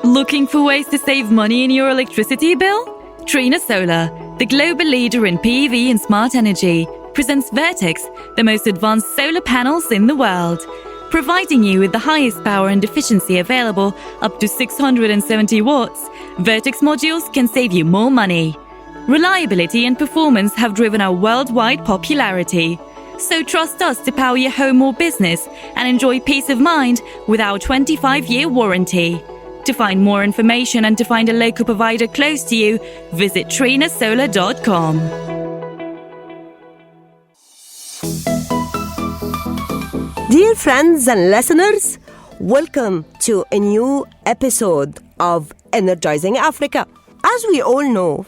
Looking for ways to save money in your electricity bill? Trina Solar, the global leader in PV and smart energy, presents Vertex, the most advanced solar panels in the world. Providing you with the highest power and efficiency available, up to 670 watts, Vertex modules can save you more money. Reliability and performance have driven our worldwide popularity. So trust us to power your home or business and enjoy peace of mind with our 25-year warranty. To find more information and to find a local provider close to you, visit trinasolar.com. Dear friends and listeners, welcome to a new episode of Energizing Africa. As we all know,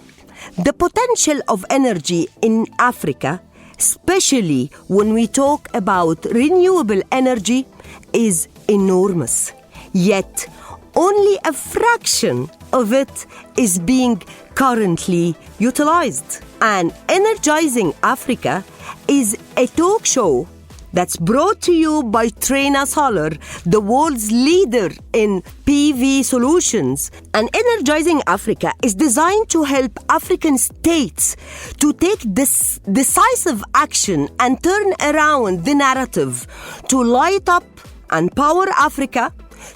the potential of energy in Africa, especially when we talk about renewable energy, is enormous. Yet, only a fraction of it is being currently utilized. And Energizing Africa is a talk show that's brought to you by Trina Solar, the world's leader in PV solutions. And Energizing Africa is designed to help African states to take this decisive action and turn around the narrative to light up and power Africa,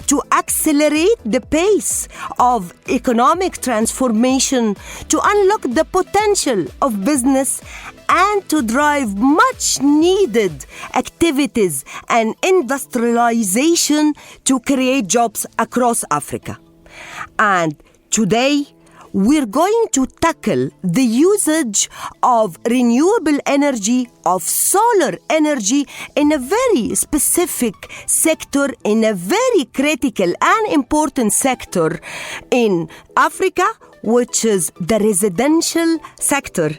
to accelerate the pace of economic transformation, to unlock the potential of business, and to drive much needed activities and industrialization to create jobs across Africa. And today, we're going to tackle the usage of renewable energy, of solar energy, in a very specific sector, in a very critical and important sector in Africa, which is the residential sector.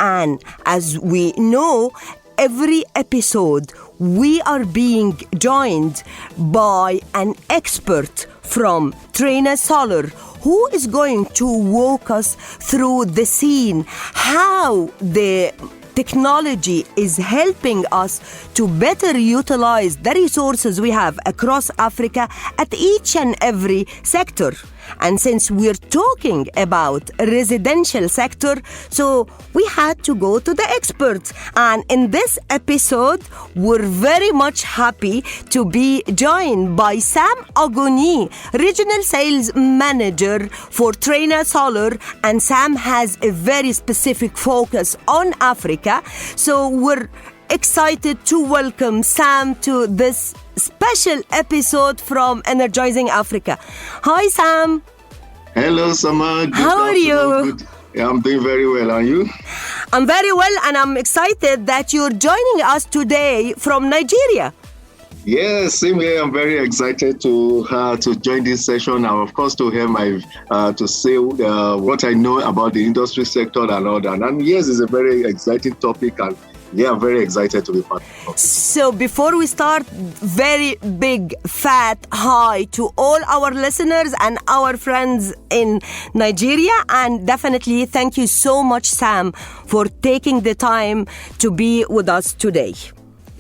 And as we know, every episode we are being joined by an expert from Trina Solar, who is going to walk us through the scene, how the technology is helping us to better utilize the resources we have across Africa at each and every sector. And since we're talking about residential sector, so we had to go to the experts. And in this episode, we're very much happy to be joined by Sam Ogunniyi, Regional Sales Manager for Trina Solar. And Sam has a very specific focus on Africa. So we're excited to welcome Sam to this special episode from Energizing Africa. Hi, Sam. Hello, Sama. How are you? Yeah, I'm doing very well. Are you? I'm very well, and I'm excited that you're joining us today from Nigeria. Yes, same here. I'm very excited to join this session, and of course to hear to say what I know about the industry sector and all that. And yes, it's a very exciting topic, and yeah, I'm very excited to be part of it. So before we start, very big, fat hi to all our listeners and our friends in Nigeria. And definitely thank you so much, Sam, for taking the time to be with us today.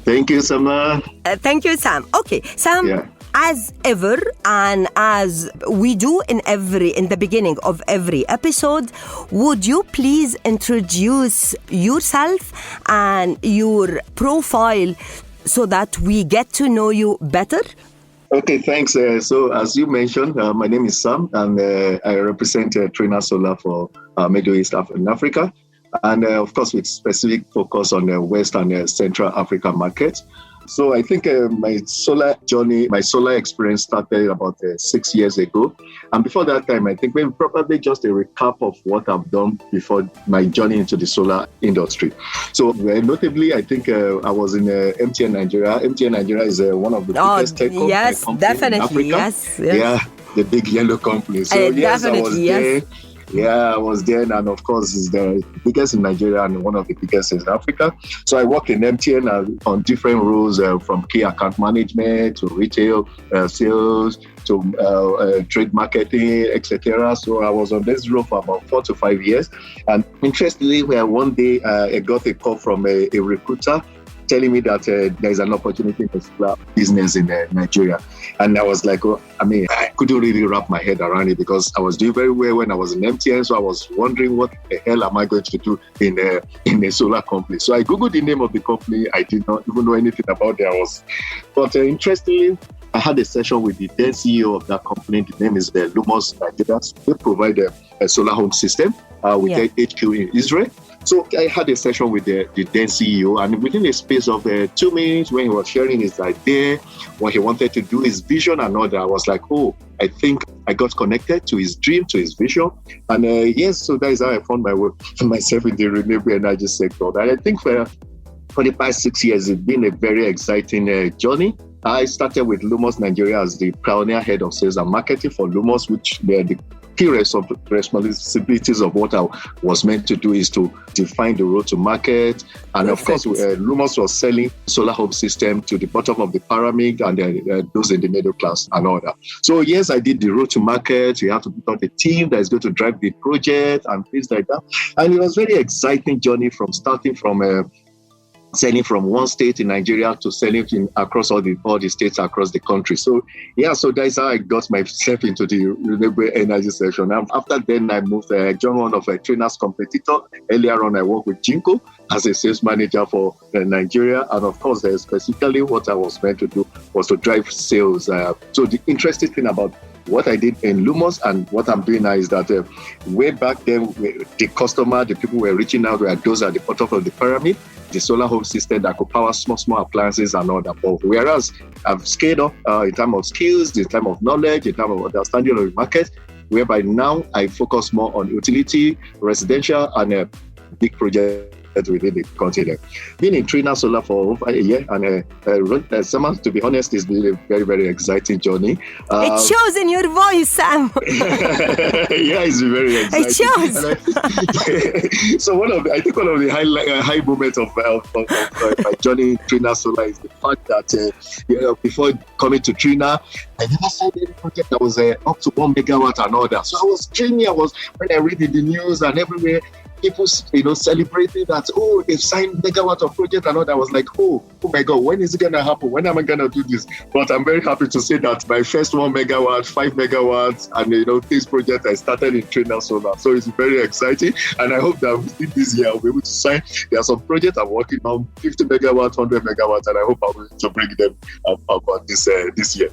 Thank you, Sama. Thank you, Sam. Okay, Sam. Yeah. As ever, and as we do in the beginning of every episode, would you please introduce yourself and your profile so that we get to know you better? Okay, thanks. So as you mentioned, my name is Sam, and I represent Trina Solar for Middle East and Africa. And of course, with specific focus on the West and Central Africa markets. So I think my solar journey, my solar experience started about 6 years ago. And before that time, I think maybe probably just a recap of what I've done before my journey into the solar industry. So notably, I think I was in MTN Nigeria. MTN Nigeria is one of the biggest tech companies in Africa. Yes. Yeah, the big yellow company. So yes, I was there. Yeah, I was there, and of course, it's the biggest in Nigeria and one of the biggest in Africa. So I work in MTN on different roles, from key account management to retail sales to trade marketing, etc. So I was on this role for about 4 to 5 years. And interestingly, one day I got a call from a recruiter telling me that there's an opportunity in the solar business in Nigeria. And I was like, couldn't really wrap my head around it because I was doing very well when I was in MTN. So I was wondering what the hell am I going to do in a solar company. So I Googled the name of the company. I did not even know anything about it. But interestingly, I had a session with the then CEO of that company. The name is Lumos Nigeria. They provide a solar home system with their HQ in Israel. So I had a session with the then CEO, and within a space of 2 minutes, when he was sharing his idea, what he wanted to do, his vision and all that, I was like, oh, I think I got connected to his dream, to his vision. And so that is how I found myself in the renewable energy sector. And I think for the past 6 years, it's been a very exciting journey. I started with Lumos Nigeria as the pioneer head of sales and marketing for Lumos, which they're the key responsibilities of what I was meant to do is to define the road to market. And of course, Lumos was selling solar home system to the bottom of the pyramid and those in the middle class and all that. So yes, I did the road to market. We have to put on the team that is going to drive the project and things like that. And it was a very exciting journey from starting from selling from one state in Nigeria to selling across all the states across the country. So that's how I got myself into the renewable energy section. And after then, I moved, joined one of Trina's competitor. Earlier on, I worked with Jinko as a sales manager for Nigeria. And of course, specifically what I was meant to do was to drive sales. So the interesting thing about what I did in Lumos and what I'm doing now is that way back then, the customer, the people were reaching out were those at the bottom of the pyramid, the solar home system that could power small appliances and all that. But whereas I've scaled up in terms of skills, in terms of knowledge, in terms of understanding of the market, whereby now I focus more on utility, residential, and big projects within the continent. Being in Trina Solar for over a year, and someone, to be honest, it's been a very, very exciting journey. It shows in your voice, Sam. It's very exciting. It shows. So one of the high moments of my journey in Trina Solar is the fact that before coming to Trina, I never saw any project that was up to 1 megawatt and all that. So I was dreaming. When I read in the news and everywhere, people, celebrating that, they've signed megawatt of project and all that. I was like, oh my God, when is it going to happen? When am I going to do this? But I'm very happy to say that my first 1 megawatt, 5 megawatts, and, this project I started in Trina Solar. So it's very exciting. And I hope that within this year, I'll be able to sign. There are some projects I'm working on, 50 megawatts, 100 megawatts, and I hope I'll be able to bring them up this year.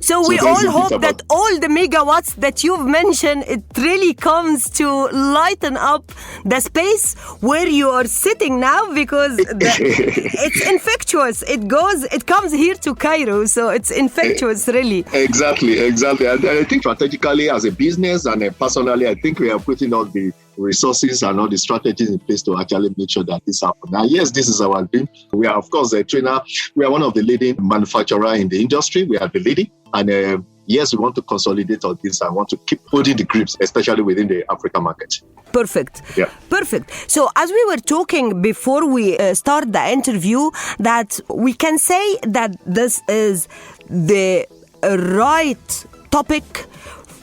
So we all hope that all the megawatts that you've mentioned, it really comes to lighten up the space where you are sitting now, because it's infectious. It comes here to Cairo, so it's infectious, really. Exactly. And I think strategically as a business and personally, I think we are putting all the resources and all the strategies in place to actually make sure that this happens. Now, yes, this is our dream. We are, of course, Trina. We are one of the leading manufacturers in the industry. We are the leading. And yes, we want to consolidate on this. I want to keep holding the grips, especially within the African market. Perfect. Yeah. Perfect. So as we were talking before we start the interview, that we can say that this is the right topic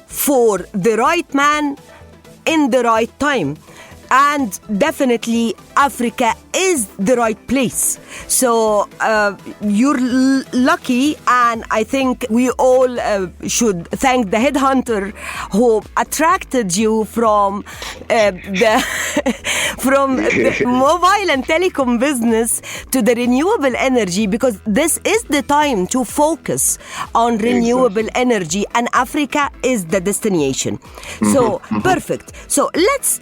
for the right man in the right time. And definitely Africa is the right place. So you're lucky, and I think we all should thank the headhunter who attracted you from the mobile and telecom business to the renewable energy, because this is the time to focus on renewable energy, and Africa is the destination. So perfect. So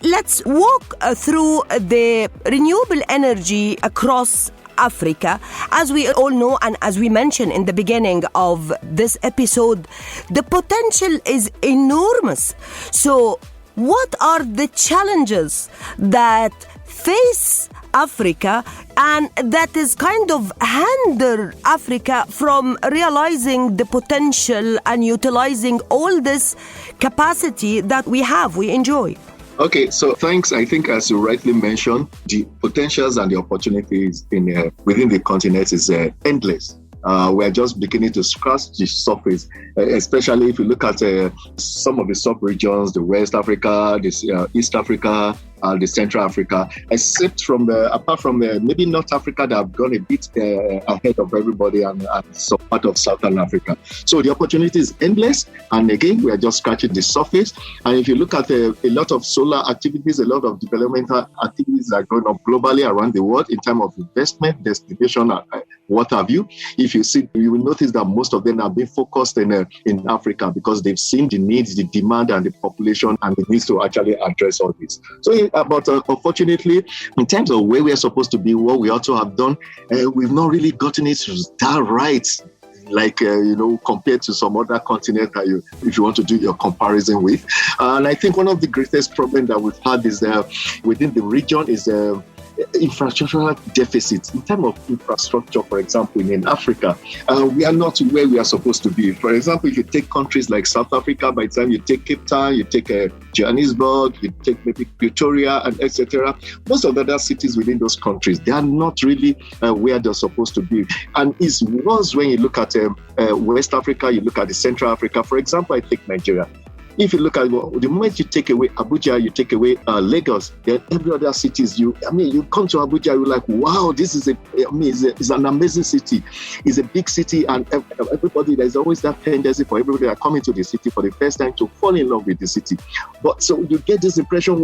let's walk through the renewable energy across Africa. As we all know, and as we mentioned in the beginning of this episode, the potential is enormous. So what are the challenges that face Africa and that is kind of hinder Africa from realizing the potential and utilizing all this capacity that we enjoy? Okay, so thanks. I think, as you rightly mentioned, the potentials and the opportunities within the continent is endless. We're just beginning to scratch the surface, especially if you look at some of the sub-regions, the West Africa, East Africa, the Central Africa, except apart from maybe North Africa that have gone a bit ahead of everybody and some part of Southern Africa. So the opportunity is endless. And again, we are just scratching the surface. And if you look at a lot of solar activities, a lot of developmental activities that are going on globally around the world in terms of investment, destination, what have you. If you see, you will notice that most of them have been focused in Africa because they've seen the needs, the demand, and the population, and the needs to actually address all this. So, but unfortunately, in terms of where we are supposed to be, what we also have done, we've not really gotten it that right. Like, compared to some other continents that if you want to do your comparison with. And I think one of the greatest problems that we've had is within the region is infrastructural deficits. In terms of infrastructure, for example, in Africa, we are not where we are supposed to be. For example, if you take countries like South Africa, by the time you take Cape Town, you take Johannesburg, you take maybe Pretoria, and etc. Most of the other cities within those countries, they are not really where they're supposed to be. And it's worse when you look at West Africa, you look at the Central Africa. For example, I take Nigeria. If you look at the moment you take away Abuja, you take away Lagos, then every other cities, you come to Abuja, you're like, wow, this is it's an amazing city. It's a big city, and everybody, there's always that tendency for everybody that coming to the city for the first time to fall in love with the city. But so you get this impression,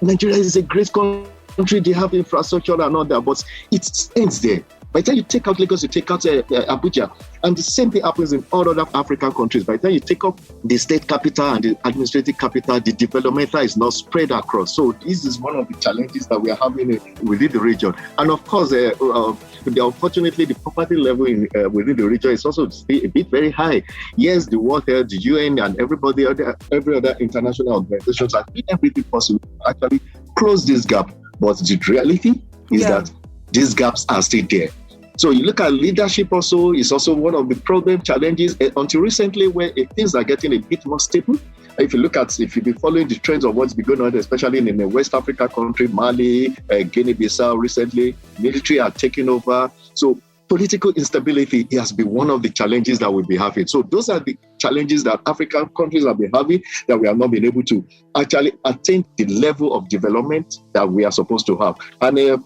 Nigeria is a great country, they have infrastructure and all that, but it ends there. By the time you take out Lagos, you take out Abuja. And the same thing happens in all other African countries. By the time you take up the state capital and the administrative capital, the development is not spread across. So this is one of the challenges that we are having within the region. And of course, unfortunately, the poverty level within the region is also a bit very high. Yes, the World Health, the UN, and every other international organizations are doing everything possible to actually close this gap. But the reality is that these gaps are still there. So you look at leadership also, is also one of the problem challenges until recently where things are getting a bit more stable. If you've been following the trends of what's been going on, especially in the West Africa country, Mali, Guinea-Bissau recently, military are taking over. So political instability has been one of the challenges that we'll be having. So those are the challenges that African countries have been having that we have not been able to actually attain the level of development that we are supposed to have. And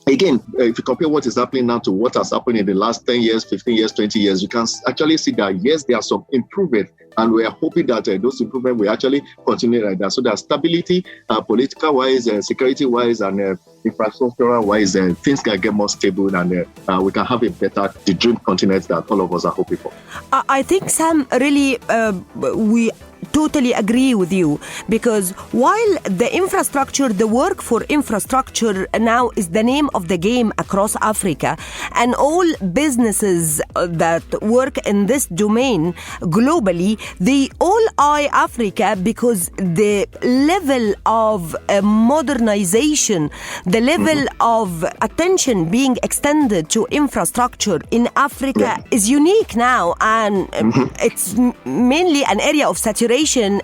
again, if you compare what is happening now to what has happened in the last 10 years, 15 years, 20 years, you can actually see that, yes, there are some improvements. And we are hoping that those improvements will actually continue like that. So that stability, political-wise, security-wise, and infrastructure-wise, things can get more stable and we can have the dream continent that all of us are hoping for. I think, Sam, really, we totally agree with you, because while the work for infrastructure now is the name of the game across Africa, and all businesses that work in this domain globally, they all eye Africa because the level of modernization, the level of attention being extended to infrastructure in Africa is unique now, and it's mainly an area of saturation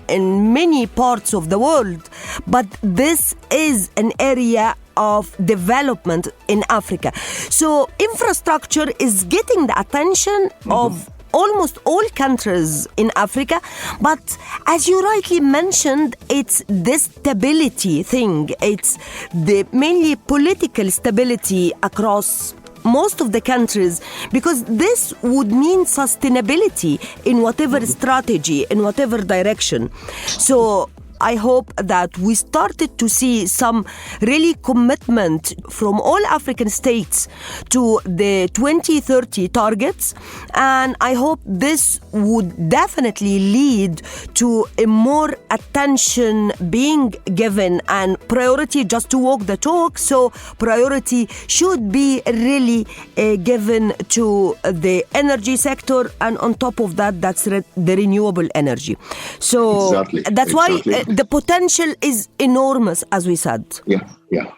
in many parts of the world, but this is an area of development in Africa. So infrastructure is getting the attention of almost all countries in Africa, but as you rightly mentioned, it's the stability thing. It's the mainly political stability across most of the countries, because this would mean sustainability in whatever strategy, in whatever direction. So I hope that we started to see some really commitment from all African states to the 2030 targets, and I hope this would definitely lead to a more attention being given and priority just to walk the talk. So priority should be really given to the energy sector, and on top of that, that's the renewable energy. So that's why the potential is enormous, as we said. Yeah.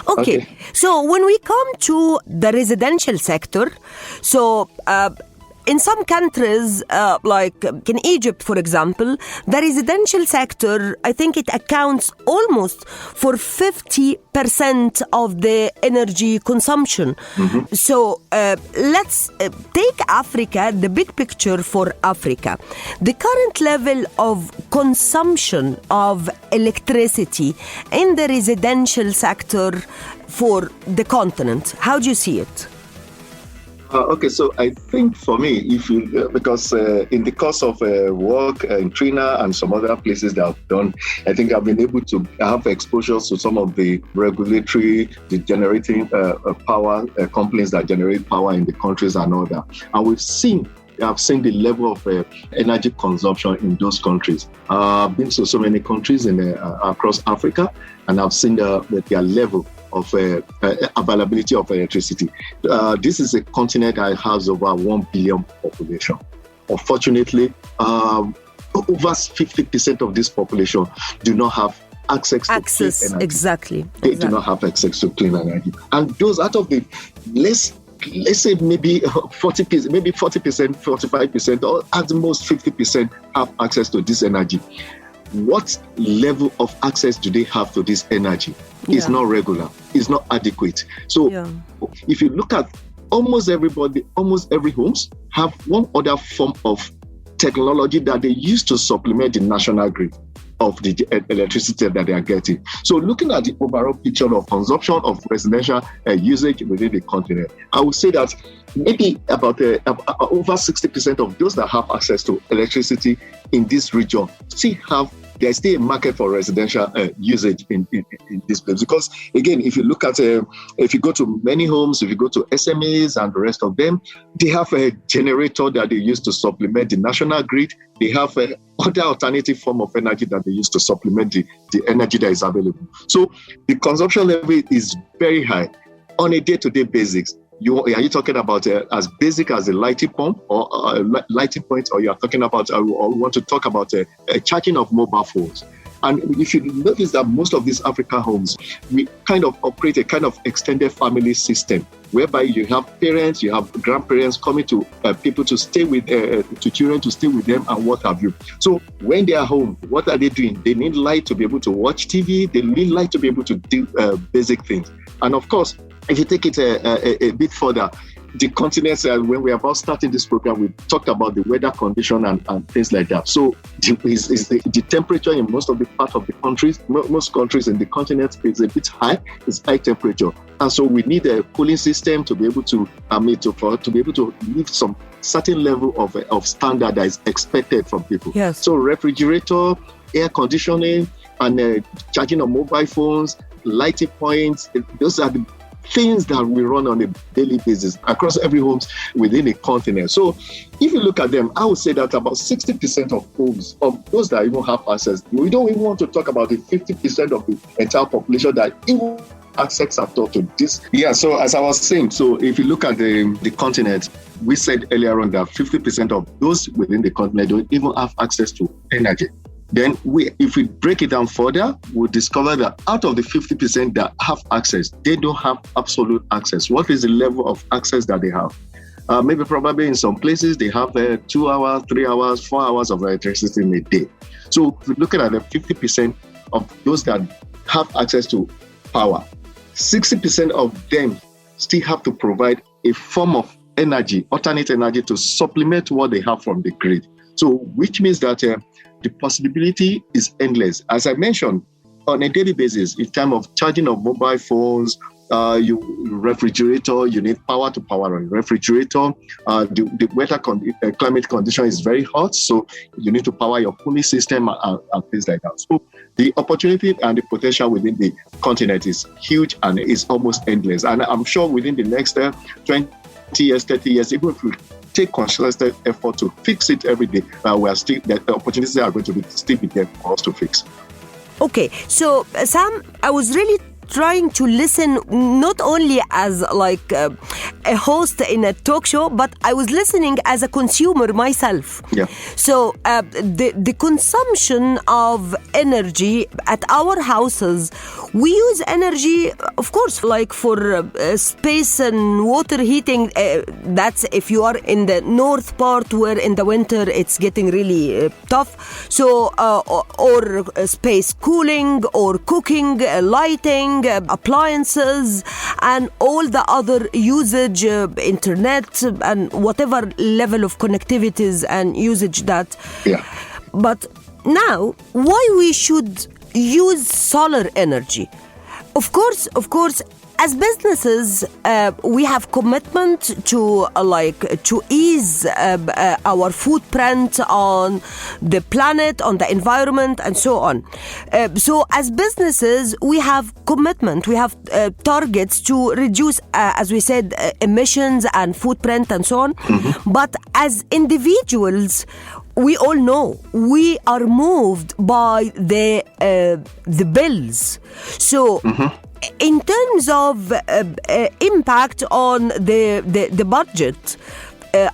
Okay. So when we come to the residential sector, so in some countries, like in Egypt, for example, the residential sector, I think it accounts almost for 50% of the energy consumption. So let's take Africa, the big picture for Africa. The current level of consumption of electricity in the residential sector for the continent, how do you see it? Okay, so I think for me, if you because in the course of work in Trina and some other places that I've done, I think I've been able to have exposure to some of the regulatory, the generating power companies that generate power in the countries and all that, and I've seen the level of energy consumption in those countries. I've been to so many countries across Africa, and I've seen their level of availability of electricity. This is a continent that has over 1 billion population. Unfortunately, over 50% of this population do not have access to clean energy. Exactly. They do not have access to clean energy. And those out of the let's say maybe 40%, maybe 40%, 45%, or at the most 50% have access to this energy. What level of access do they have to this energy? It's not regular. It's not adequate. So if you look at almost everybody, almost every homes have one other form of technology that they use to supplement the national grid of the electricity that they are getting. So looking at the overall picture of consumption of residential usage within the continent, I would say that maybe about over 60% of those that have access to electricity in this region there's still a market for residential usage in this place. Because again, if you look at, if you go to many homes, if you go to SMEs and the rest of them, they have a generator that they use to supplement the national grid. They have other alternative form of energy that they use to supplement the energy that is available. So the consumption level is very high on a day-to-day basis. Are you talking about as basic as a lighting pump or lighting point, or you are talking about, or want to talk about charging of mobile phones? And if you notice that most of these African homes, we kind of operate a kind of extended family system, whereby you have parents, you have grandparents coming to people to stay with, to children to stay with them and what have you. So when they are home, what are they doing? They need light to be able to watch TV. They need light to be able to do basic things. And of course, if you take it a bit further, the continents, when we are about starting this program, we talked about the weather condition and things like that. So the temperature in most of the part of the countries, most countries in the continent is a bit high. It's high temperature. And so we need a cooling system to be able to be able to live some certain level of standard that is expected from people. Yes. So refrigerator, air conditioning, and charging of mobile phones, lighting points, those are the things that we run on a daily basis across every homes within the continent. So if you look at them, I would say that about 60% of homes, of those that even have access, we don't even want to talk about the 50% of the entire population that even access at all to this. Yeah, so as I was saying, so if you look at the continent, we said earlier on that 50% of those within the continent don't even have access to energy. Then if we break it down further, we'll discover that out of the 50% that have access, they don't have absolute access. What is the level of access that they have? Maybe probably in some places, they have 2 hours, 3 hours, 4 hours of electricity in a day. So if we're looking at the 50% of those that have access to power, 60% of them still have to provide a form of energy, alternate energy, to supplement what they have from the grid. So which means that the possibility is endless. As I mentioned, on a daily basis, in terms of charging of mobile phones, refrigerator, you need power to power on refrigerator. The weather climate condition is very hot, so you need to power your cooling system and things like that. So the opportunity and the potential within the continent is huge and is almost endless. And I'm sure within the next 20 years, 30 years, even if we take concerted effort to fix it every day, the opportunities are going to still be there for us to fix. Okay, so Sam, I was really trying to listen not only as like a host in a talk show, but I was listening as a consumer myself. Yeah. So the consumption of energy at our houses We use energy, of course, like for space and water heating. That's if you are in the north part where in the winter it's getting really tough. So, or space cooling or cooking, lighting, appliances, and all the other usage, internet, and whatever level of connectivities and usage that. Yeah. But now, why we should use solar energy? Of course, as businesses, we have commitment to to ease our footprint on the planet, on the environment, and so on. So as businesses, we have commitment, we have targets to reduce, as we said, emissions and footprint and so on. Mm-hmm. But as individuals, we all know we are moved by the bills. So. Mm-hmm. In terms of impact on the budget,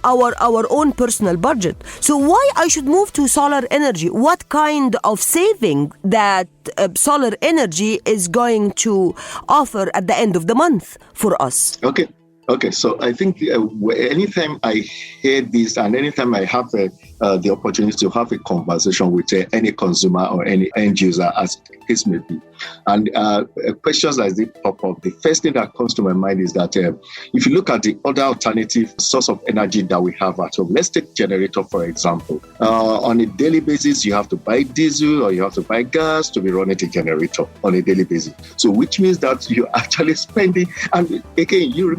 our own personal budget. So why I should move to solar energy? What kind of saving that solar energy is going to offer at the end of the month for us? Okay, so I think anytime I hear this and anytime I have the opportunity to have a conversation with any consumer or any end user, as the case may be, and questions like this pop up, the first thing that comes to my mind is that if you look at the other alternative source of energy that we have at home, let's take generator, for example. On a daily basis, you have to buy diesel or you have to buy gas to be running the generator on a daily basis. So which means that you're actually spending, and again, you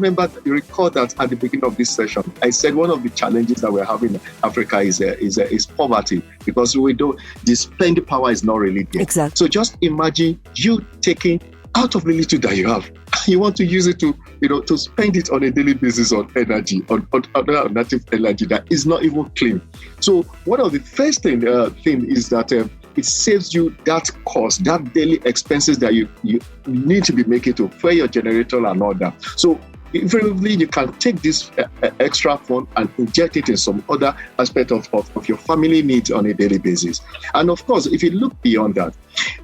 recall that at the beginning of this session, I said one of the challenges that we're having in Africa is poverty, because the spending power is not really there. Exactly. So just imagine you taking out of the little that you have, you want to use it to spend it on a daily basis on energy, on alternative energy that is not even clean. So one of the first thing is that it saves you that cost, that daily expenses that you need to be making to fuel your generator and all that. So invariably, you can take this extra fund and inject it in some other aspect of your family needs on a daily basis. And of course, if you look beyond that,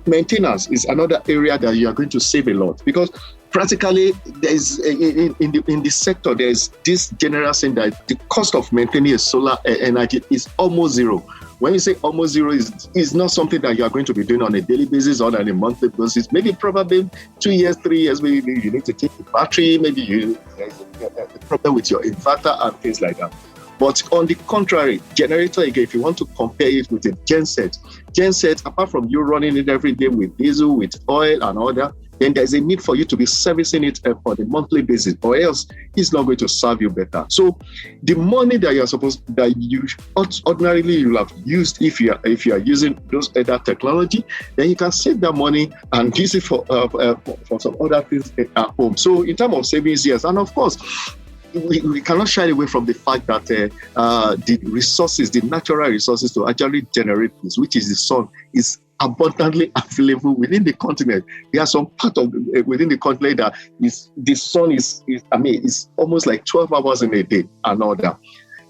maintenance is another area that you are going to save a lot, because practically there's in the sector, there's this general saying that the cost of maintaining a solar energy is almost zero. When you say almost zero, is not something that you are going to be doing on a daily basis or on a monthly basis. Maybe probably 2 years, 3 years, maybe you need to take the battery, maybe there's a problem with your inverter and things like that. But on the contrary, generator, again, if you want to compare it with a genset, apart from you running it every day with diesel, with oil and all that, then there's a need for you to be servicing it for the monthly basis, or else it's not going to serve you better. So the money that you ordinarily you'll have used if you are using those other technology, then you can save that money and use it for some other things at home. So in terms of savings, yes, and of course, we cannot shy away from the fact that the resources, the natural resources to actually generate this, which is the sun, is abundantly available within the continent. There are some part of within the continent that the sun is almost like 12 hours in a day and all that.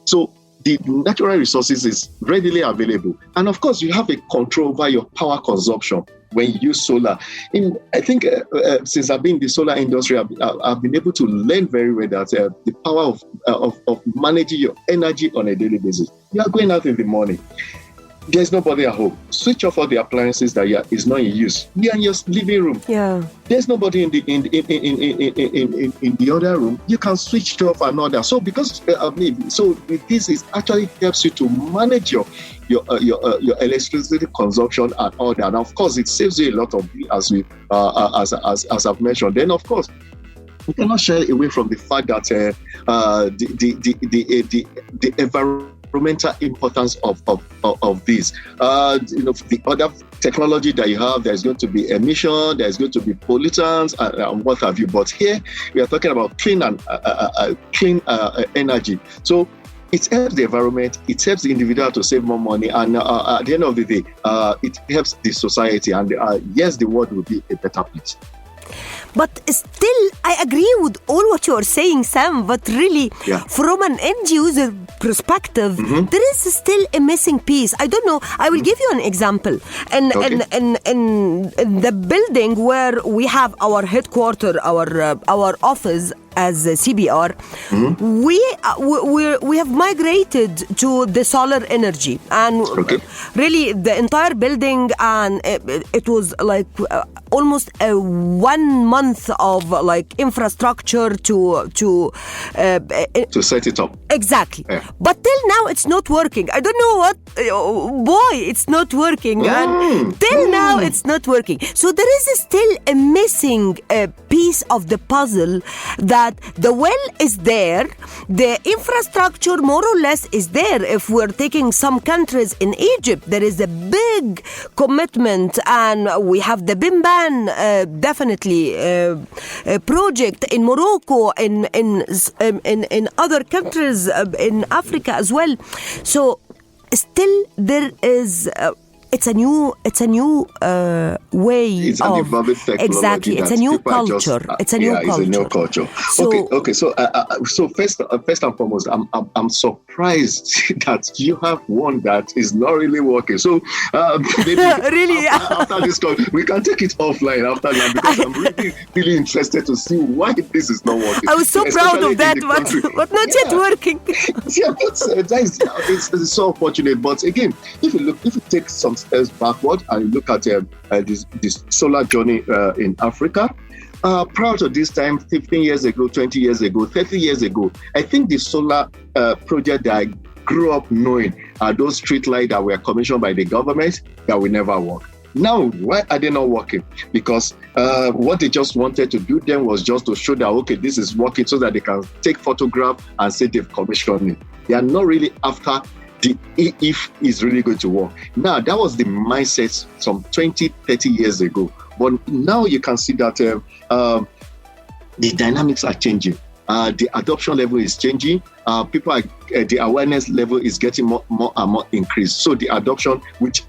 So the natural resources is readily available. And of course, you have a control over your power consumption when you use solar. I think since I've been in the solar industry, I've been able to learn very well that the power of managing your energy on a daily basis. You are going out in the morning. There's nobody at home. Switch off all the appliances that is not in use. You're in your living room. Yeah. There's nobody in the other room. You can switch it off and all that. So because this is actually helps you to manage your electricity consumption and all that. And of course, it saves you a lot of as I've mentioned. Then of course, we cannot shy away from the fact that the environmental importance of this. The other technology that you have, there's going to be emission, there's going to be pollutants and what have you. But here we are talking about clean energy. So it helps the environment, it helps the individual to save more money, and at the end of the day, it helps the society. And yes, the world will be a better place. But still, I agree with all what you're saying, Sam. But really, from an end user perspective, there is still a missing piece. I don't know. I will give you an example. In the building where we have our headquarters, our office as CBR, we have migrated to the solar energy, and really the entire building, and it was like almost 1 month of like infrastructure to set it up. Exactly. But till now it's not working. I don't know what, boy, it's not working, and till now it's not working. So there is still a missing piece of the puzzle, that the well is there, the infrastructure more or less is there. If we're taking some countries in Egypt, there is a big commitment, and we have the Bimban definitely project in Morocco, in other countries in Africa as well. So still there is it's a new way it's of an evolving technology. Exactly, it's a new culture. It's a new culture. So, so first and foremost, I'm surprised that you have one that is not really working. So maybe really, after this call, we can take it offline after that, because I'm really interested to see why this is not working. I was so proud of that, but not yet working. It's so unfortunate. But again, if you take some steps backward and look at this solar journey in Africa, prior to this time, 15 years ago, 20 years ago, 30 years ago, I think the solar project that I grew up knowing are those street lights that were commissioned by the government that will never work. Now, why are they not working? Because what they just wanted to do then was just to show that, okay, this is working, so that they can take photograph and say they've commissioned it. They are not really after if it's really going to work. Now, that was the mindset some 20, 30 years ago. But now you can see that the dynamics are changing. The adoption level is changing. The awareness level is getting more and more increased. So the adoption, which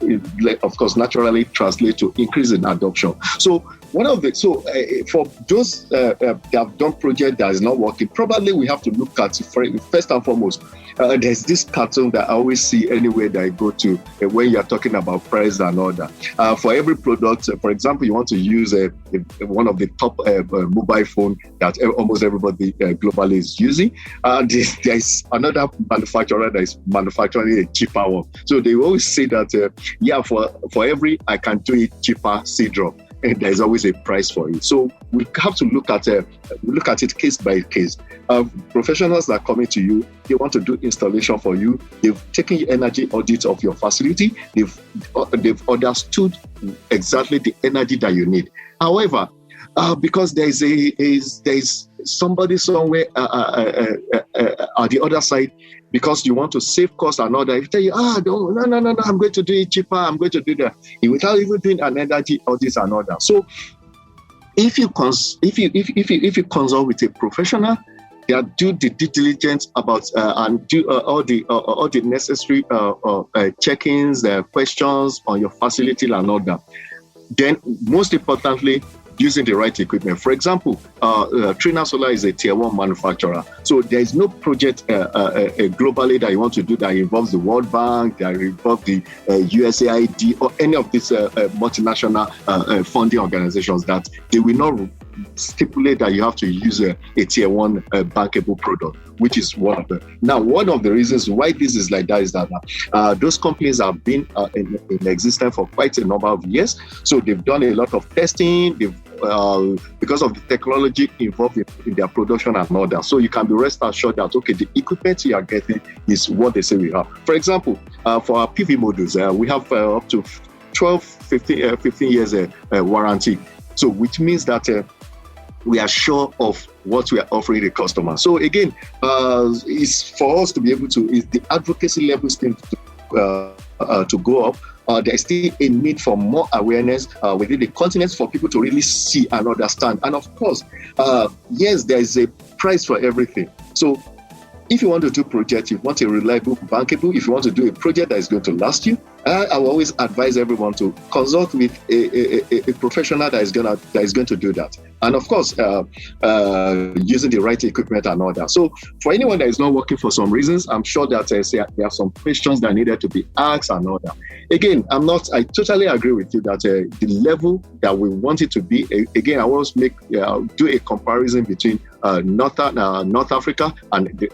of course naturally translates to increase in adoption. So for those that have done project that is not working, probably we have to look at first and foremost. There's this cartoon that I always see anywhere that I go to when you're talking about price and all that. For every product, for example, you want to use one of the top mobile phone that almost everybody globally is using. There's another manufacturer that is manufacturing a cheaper one. So they always say that, for every I can do it cheaper C-drop. And there's always a price for it. So we have to look at it case by case. Professionals that are coming to you, they want to do installation for you. They've taken energy audit of your facility. They've understood exactly the energy that you need. However, because there's somebody somewhere at the other side, because you want to save cost and all that, if tell you, no, I'm going to do it cheaper, I'm going to do that, without even doing an energy audit and all that. So if you consult with a professional, they do the due diligence about and do all the necessary check-ins, questions on your facility and all that. Then, most importantly, using the right equipment. For example, Trina Solar is a tier 1 manufacturer. So there is no project globally that you want to do that involves the World Bank, that involves the USAID, or any of these multinational funding organizations, that they will not stipulate that you have to use a tier 1 bankable product, which is one of them. Now, one of the reasons why this is like that is that those companies have been in existence for quite a number of years. So they've done a lot of testing. They've because of the technology involved in their production and all that. So you can be rest assured that, okay, the equipment you are getting is what they say we have. For example, for our PV modules, we have up to 15 years warranty. So which means that we are sure of what we are offering the customer. So again, it's for us to be able to, is the advocacy level still to go up. There's still a need for more awareness within the continent for people to really see and understand. And of course, yes, there is a price for everything. So if you want to do project, you want a reliable, bankable, if you want to do a project that is going to last you, I will always advise everyone to consult with a professional that is going to do that. And of course, using the right equipment and all that. So for anyone that is not working for some reasons, I'm sure that there are some questions that needed to be asked and all that. Again, I totally agree with you that the level that we want it to be, again, I want to do a comparison between North Africa and the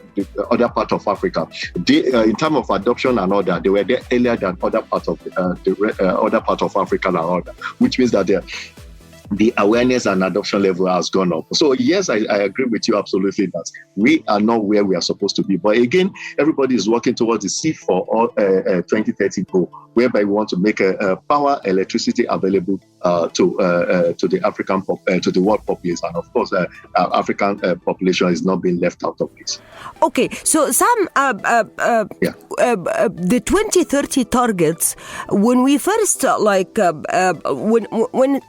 other part of Africa. In terms of adoption and all that, they were there earlier than other part of other part of Africa and all that, which means that the awareness and adoption level has gone up. So yes, I agree with you absolutely that we are not where we are supposed to be. But again, everybody is working towards the Seed for All 2030 goal, whereby we want to make power, electricity available to the African to the world population, and of course, African population is not being left out of this. Okay, so Sam, the 2030 targets, when we first when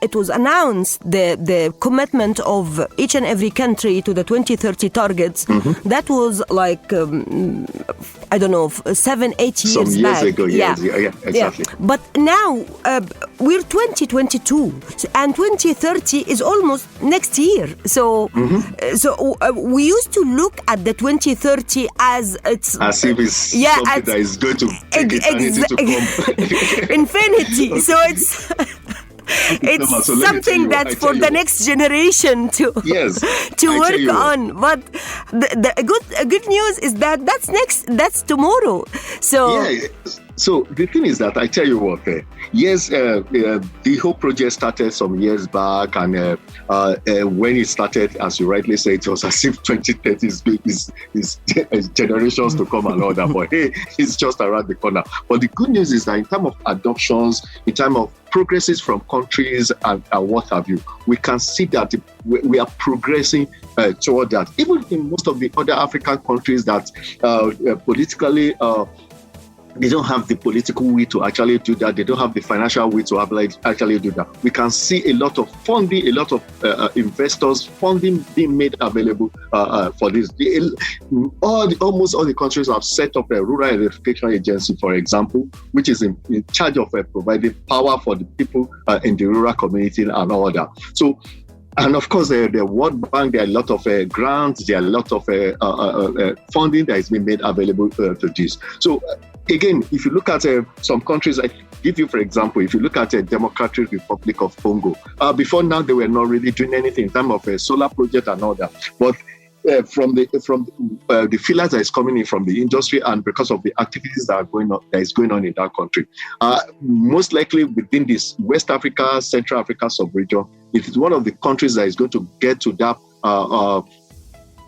it was announced, the commitment of each and every country to the 2030 targets, that was like I don't know, 7-8 years some years back. Ago. Yeah, exactly. Yeah. But now we're 2022, and 2030 is almost next year. So, we used to look at the 2030 as it's as if it's something that is going to take eternity to come. Infinity. Okay. So it's something that's for the next generation to work on. But the good news is that that's tomorrow. So yeah. So the thing is that I tell you what, yes, the whole project started some years back, and when it started, as you rightly say, it was as if 2030 is generations to come and all that. But hey, it's just around the corner. But the good news is that in terms of adoptions, in terms of progresses from countries and what have you, we can see that we are progressing toward that. Even in most of the other African countries that politically they don't have the political will to actually do that. They don't have the financial will to actually do that. We can see a lot of funding, a lot of investors funding being made available for this. Almost all the countries have set up a rural electrification agency, for example, which is in charge of providing power for the people in the rural community and all that. So, and of course, the World Bank, there are a lot of grants, there are a lot of funding that is being made available to this. So, again, if you look at some countries, I give you, for example, if you look at the Democratic Republic of Congo, before now, they were not really doing anything in terms of a solar project and all that. But from the feelers that is coming in from the industry, and because of the activities that is going on in that country, most likely within this West Africa, Central Africa sub-region, it is one of the countries that is going to get to that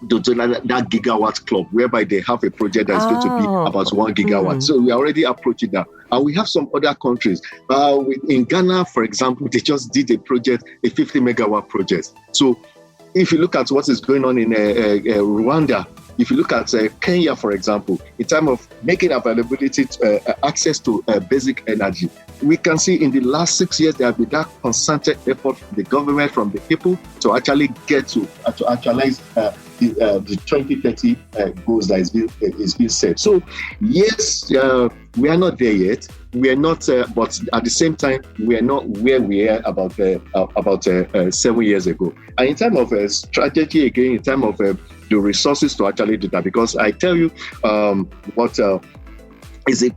gigawatt club, whereby they have a project that is going to be about 1 gigawatt. So we are already approaching that. And we have some other countries. In Ghana, for example, they just did a project, a 50 megawatt project. So if you look at what is going on in Rwanda, if you look at Kenya, for example, in terms of making availability access to basic energy, we can see in the last 6 years there have been that concerted effort from the government, from the people, to actually get to actualize the 2030 goals that is being set. So yes, we are not there yet. We are not, but at the same time, we are not where we were about 7 years ago. And in terms of strategy, again, in terms of the resources to actually do that, because I tell you, what is a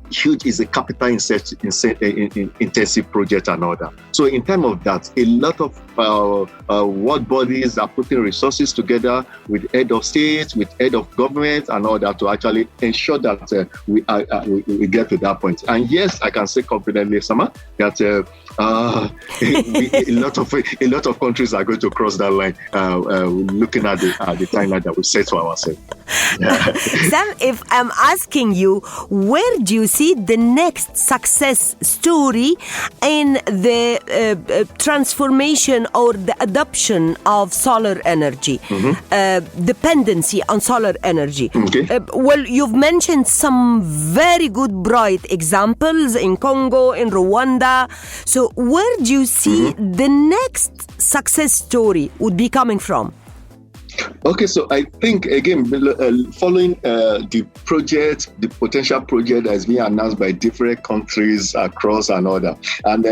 capital intensive project and all that. So in terms of that, a lot of world bodies are putting resources together with head of states, with head of government and all that to actually ensure that we get to that point. And yes, I can say confidently, Sama, that a lot of countries are going to cross that line, looking at the timeline that we set for ourselves. Yeah. Sam, if I'm asking you, where do you see the next success story in the transformation or the adoption of solar energy, dependency on solar energy? Okay. Well, you've mentioned some very good, bright examples in Congo, in Rwanda. So where do you see the next success story would be coming from? Okay, so I think again, following the potential project that is being announced by different countries across and all that, and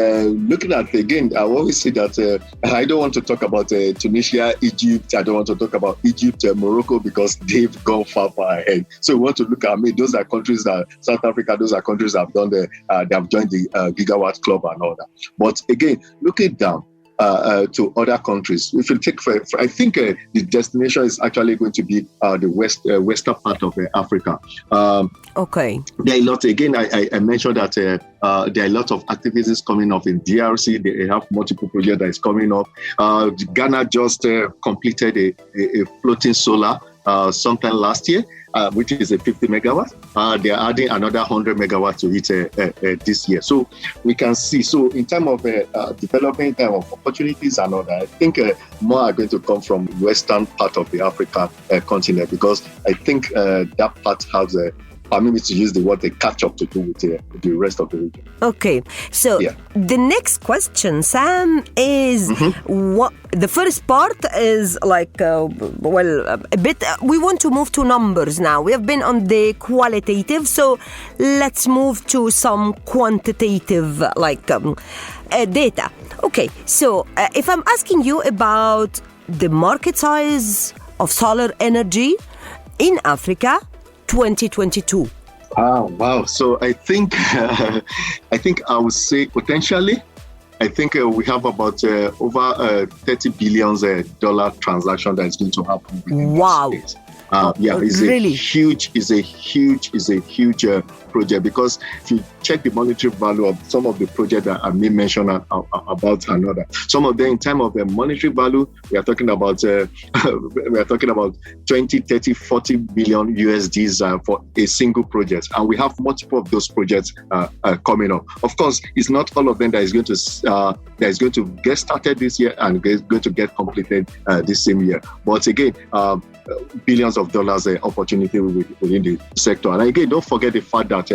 looking at again, I always say that I don't want to talk about Tunisia, Egypt. I don't want to talk about Egypt, Morocco, because they've gone far ahead. So we want to look at those are countries that South Africa, those are countries that have done they have joined the gigawatt club and all that. But again, looking down to other countries. If you take, I think the destination is actually going to be the western part of Africa. Okay. There are a lot. Again, I mentioned that there are a lot of activities coming up in DRC. They have multiple projects that is coming up. Ghana just completed a floating solar sometime last year, which is a 50 megawatt. They are adding another 100 megawatt to it this year. So we can see. So in terms of development, in terms of opportunities and all that, I think more are going to come from western part of the African continent, because I think that part has permit me to use the word, they catch up to do with the rest of the region. Okay, so the next question, Sam, is what the first part is like, a bit, we want to move to numbers now. We have been on the qualitative, so let's move to some quantitative, data. Okay, so if I'm asking you about the market size of solar energy in Africa, 2022. Wow. So I think I would say potentially, I think we have about over $30 billion transaction that is going to happen. Wow. It's really a huge project, because if you check the monetary value of some of the projects that I may mention about another, some of them in terms of the monetary value, we are talking about 20, 30, 40 billion USDs for a single project, and we have multiple of those projects coming up. Of course, it's not all of them that is going to get started this year and going to get completed this same year. But again, billions of dollars opportunity within the sector. And again, don't forget the fact that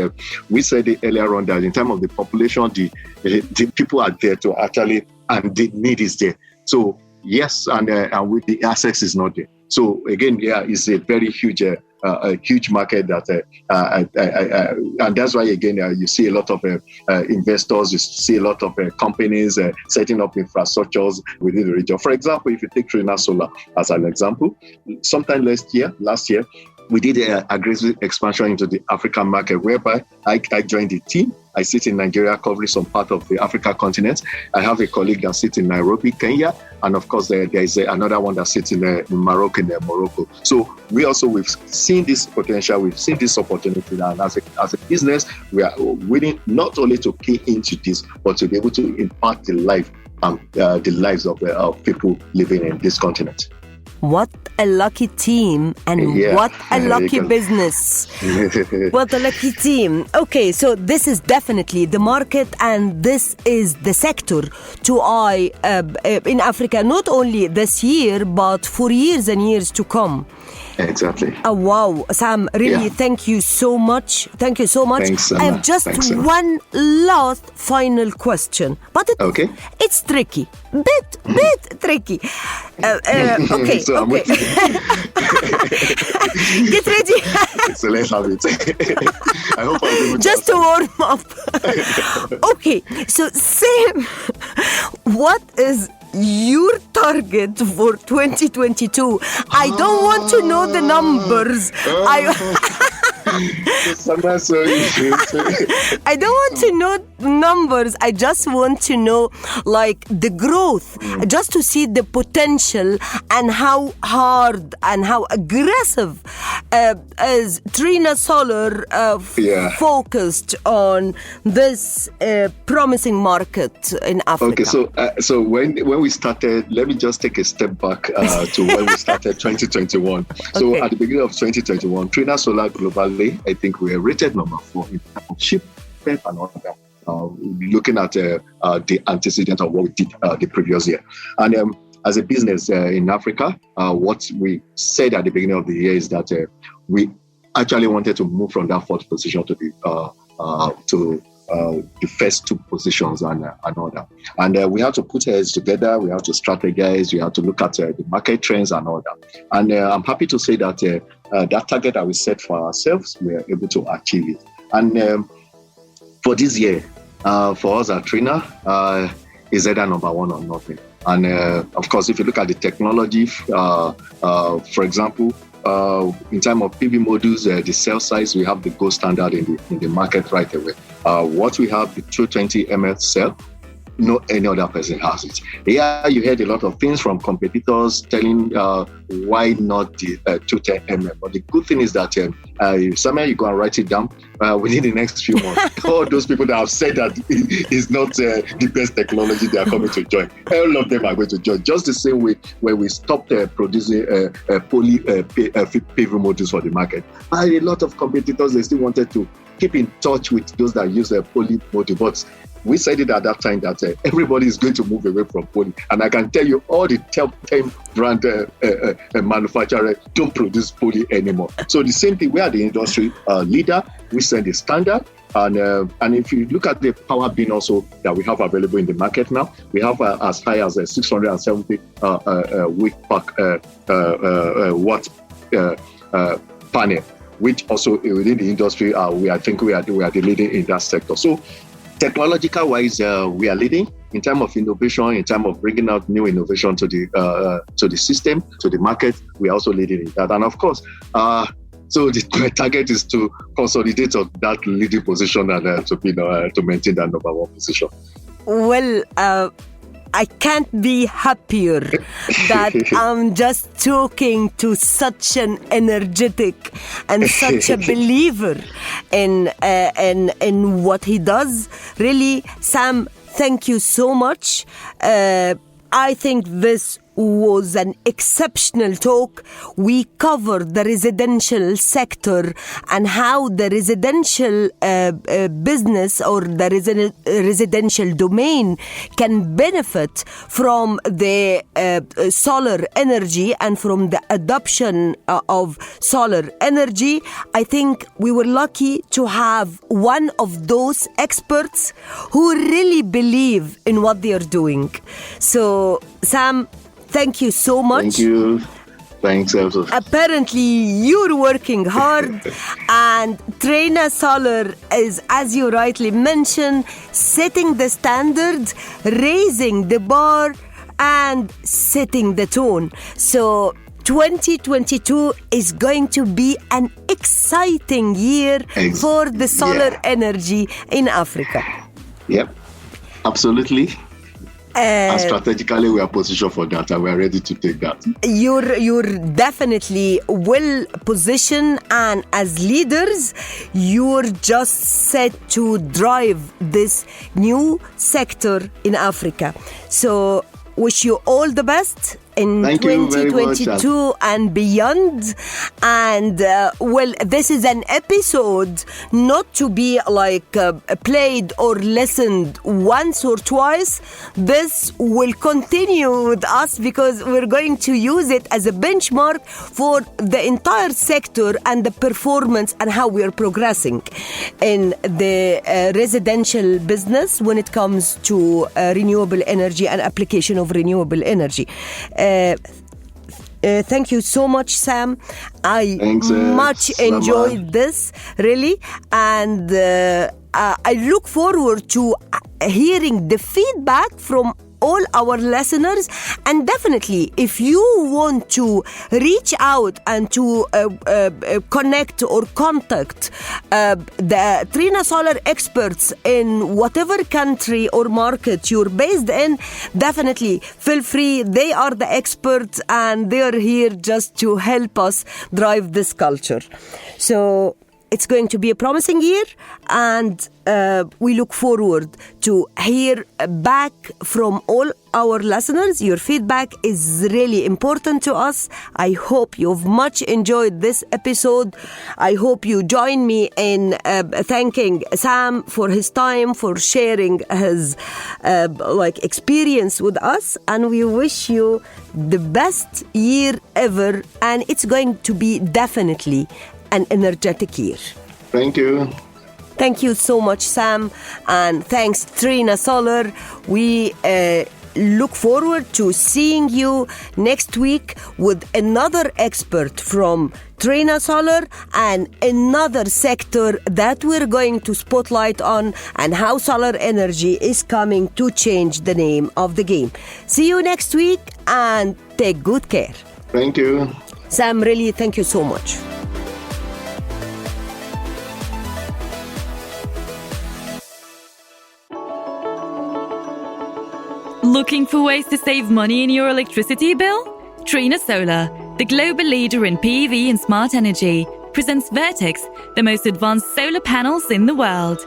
we said earlier on that in terms of the population, the people are there to actually, and the need is there. So yes, and with the access is not there. So again, it's a very huge market that, and that's why again you see a lot of investors, you see a lot of companies setting up infrastructures within the region. For example, if you take Trina Solar as an example, sometime last year, we did an aggressive expansion into the African market, whereby I joined the team. I sit in Nigeria, covering some part of the Africa continent. I have a colleague that sits in Nairobi, Kenya, and of course there is another one that sits in Morocco. So we've seen this potential, we've seen this opportunity, and as a business, we are willing not only to key into this, but to be able to impact the lives of people living in this continent. What a lucky team, and what a lucky business. What a lucky team. Okay, so this is definitely the market, and this is the sector to eye in Africa, not only this year, but for years and years to come. Exactly. Oh, wow. Sam, really, thank you so much. Thank you so much. Thanks, I have just one last final question, but it's tricky. Bit tricky. Okay. So okay. Get ready. So let's have it. I hope I'm able to just to warm up. Okay. So, Sam, what is your target for 2022? I don't want to know the numbers. I don't want to know numbers. I just want to know the growth, just to see the potential and how hard and how aggressive is Trina Solar focused on this promising market in Africa. Okay, so when we started, let me just take a step back to when we started 2021. So at the beginning of 2021, Trina Solar globally, I think we were rated number 4 in terms of shipment and all that. Looking at the antecedent of what we did the previous year. And as a business in Africa, what we said at the beginning of the year is that we actually wanted to move from that 4th position to the the first two positions and all that. And we have to put heads together. We have to strategize. We have to look at the market trends and all that. And I'm happy to say that that target that we set for ourselves, we are able to achieve it. And for this year, for us at Trina, is either number one or nothing. And of course, if you look at the technology, for example, in terms of PV modules, the cell size, we have the gold standard in the market right away. What we have, the 220 ml cell, no any other person has it. Yeah, you heard a lot of things from competitors telling why not the 210 ml. But the good thing is that somewhere you go and write it down within the next few months. All those people that have said that it's not the best technology, they are coming to join. All of them are going to join. Just the same way where we stopped producing poly PV modules for the market. A lot of competitors, they still wanted to keep in touch with those that use a poly module, but we said it at that time that everybody is going to move away from poly. And I can tell you all the top 10 brand manufacturers don't produce poly anymore. So the same thing, we are the industry leader. We set the standard. And if you look at the power bin also that we have available in the market now, we have as high as 670 watt panel, which also within the industry, I think we are the leading in that sector. So technological wise, we are leading in terms of innovation, in terms of bringing out new innovation to the system, to the market. We are also leading in that. And of course, so the target is to consolidate on that leading position and to maintain that number one position. Well, I can't be happier that I'm just talking to such an energetic and such a believer in what he does. Really, Sam, thank you so much. I think this was an exceptional talk. We covered the residential sector and how the residential business or the residential domain can benefit from the solar energy and from the adoption of solar energy. I think we were lucky to have one of those experts who really believe in what they are doing. So, Sam, thank you so much. Thank you. Thanks, Elsa. Apparently, you're working hard, and Trina Solar is, as you rightly mentioned, setting the standards, raising the bar, and setting the tone. So 2022 is going to be an exciting year for the solar energy in Africa. Yep, absolutely. And strategically, we are positioned for that, and we are ready to take that. You're definitely well positioned, and as leaders, you're just set to drive this new sector in Africa. So, wish you all the best in 2022 and beyond. And well, this is an episode not to be like played or listened once or twice. This will continue with us because we're going to use it as a benchmark for the entire sector and the performance and how we are progressing in the residential business when it comes to renewable energy and application of renewable energy. Thank you so much, Sam. I much enjoyed this, really, and I look forward to hearing the feedback from all our listeners. And definitely, if you want to reach out and to connect or contact the Trina Solar experts in whatever country or market you're based in, definitely feel free. They are the experts and they are here just to help us drive this culture. So it's going to be a promising year, and we look forward to hear back from all our listeners. Your feedback is really important to us. I hope you've much enjoyed this episode. I hope you join me in thanking Sam for his time, for sharing his experience with us, and we wish you the best year ever, and it's going to be definitely an energetic year. Thank you. Thank you so much, Sam. And thanks, Trina Solar. We look forward to seeing you next week with another expert from Trina Solar and another sector that we're going to spotlight on and how solar energy is coming to change the name of the game. See you next week and take good care. Thank you. Sam, really, thank you so much. Looking for ways to save money in your electricity bill? Trina Solar, the global leader in PV and smart energy, presents Vertex, the most advanced solar panels in the world.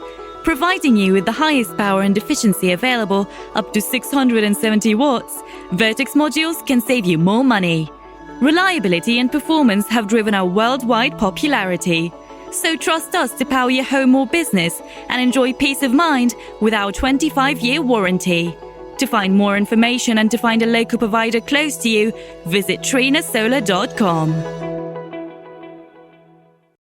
Providing you with the highest power and efficiency available, up to 670 watts, Vertex modules can save you more money. Reliability and performance have driven our worldwide popularity. So trust us to power your home or business and enjoy peace of mind with our 25-year warranty. To find more information and to find a local provider close to you, visit trinasolar.com.